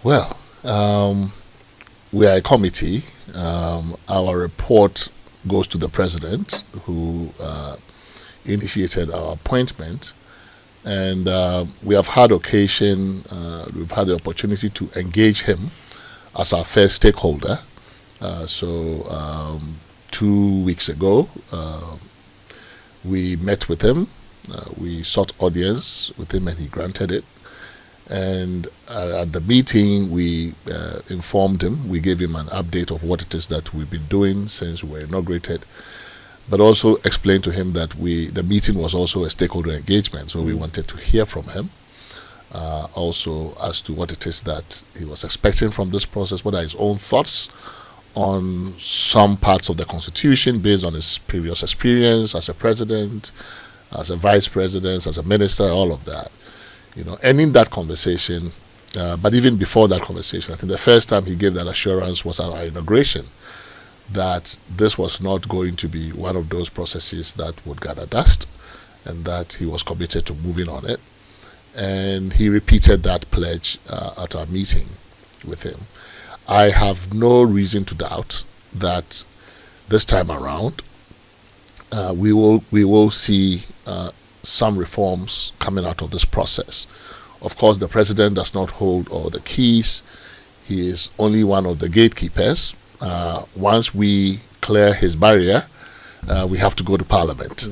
Well, we are a committee. Our report goes to the president, who initiated our appointment, and we have had occasion, we've had the opportunity to engage him as our first stakeholder. So 2 weeks ago, we met with him. We sought audience with him, and he granted it. And at the meeting, we informed him. We gave him an update of what it is that we've been doing since we were inaugurated, but also explained to him that the meeting was also a stakeholder engagement, so we wanted to hear from him also as to what it is that he was expecting from this process, what are his own thoughts on some parts of the Constitution based on his previous experience as a president, as a vice president, as a minister, all of that. And in that conversation, but even before that conversation, I think the first time he gave that assurance was at our inauguration, that this was not going to be one of those processes that would gather dust, and that he was committed to moving on it. And he repeated that pledge at our meeting with him. I have no reason to doubt that this time around we will see some reforms coming out of this process. Of course, the president does not hold all the keys. He is only one of the gatekeepers. Once we clear his barrier, we have to go to Parliament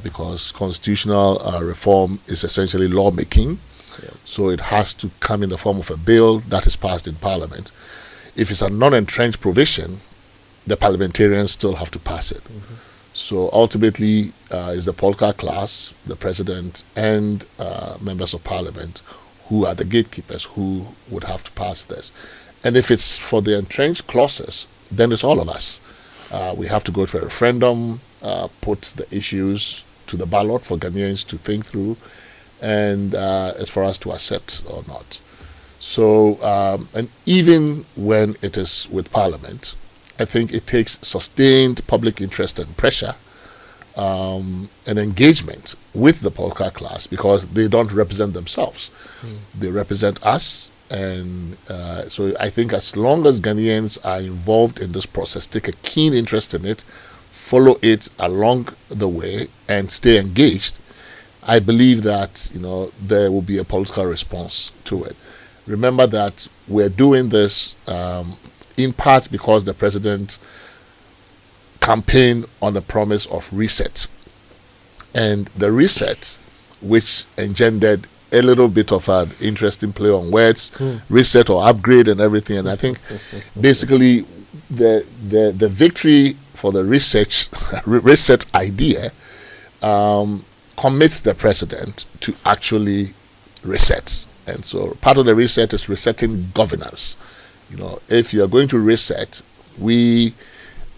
because constitutional reform is essentially lawmaking. Yeah. So it has to come in the form of a bill that is passed in Parliament. If it's a non-entrenched provision, the parliamentarians still have to pass it. So ultimately, it's the political class, the president, and members of Parliament who are the gatekeepers who would have to pass this. And if it's for the entrenched clauses, then it's all of us. We have to go to a referendum, put the issues to the ballot for Ghanaians to think through, and it's for us to accept or not. So, and even when it is with Parliament, I think it takes sustained public interest and pressure and engagement with the political class, because they don't represent themselves. They represent us. And so I think as long as Ghanaians are involved in this process, take a keen interest in it, follow it along the way, and stay engaged, I believe that there will be a political response to it. Remember that we're doing this in part because the president campaigned on the promise of reset. And the reset, which engendered a little bit of an interesting play on words, reset or upgrade and everything. And I think basically the victory for the reset idea commits the president to actually reset. And so part of the reset is resetting governance. If you're going to reset, we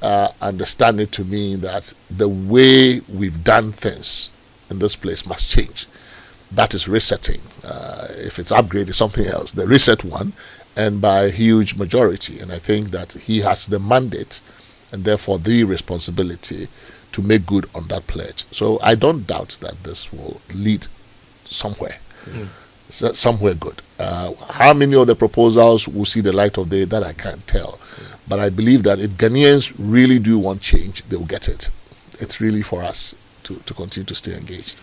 understand it to mean that the way we've done things in this place must change. That is resetting. If it's upgrade, it's something else. The reset one, and by a huge majority. And I think that he has the mandate and therefore the responsibility to make good on that pledge. So I don't doubt that this will lead somewhere. Somewhere good. How many of the proposals will see the light of day, that I can't tell. But I believe that if Ghanaians really do want change, they will get it. It's really for us to continue to stay engaged.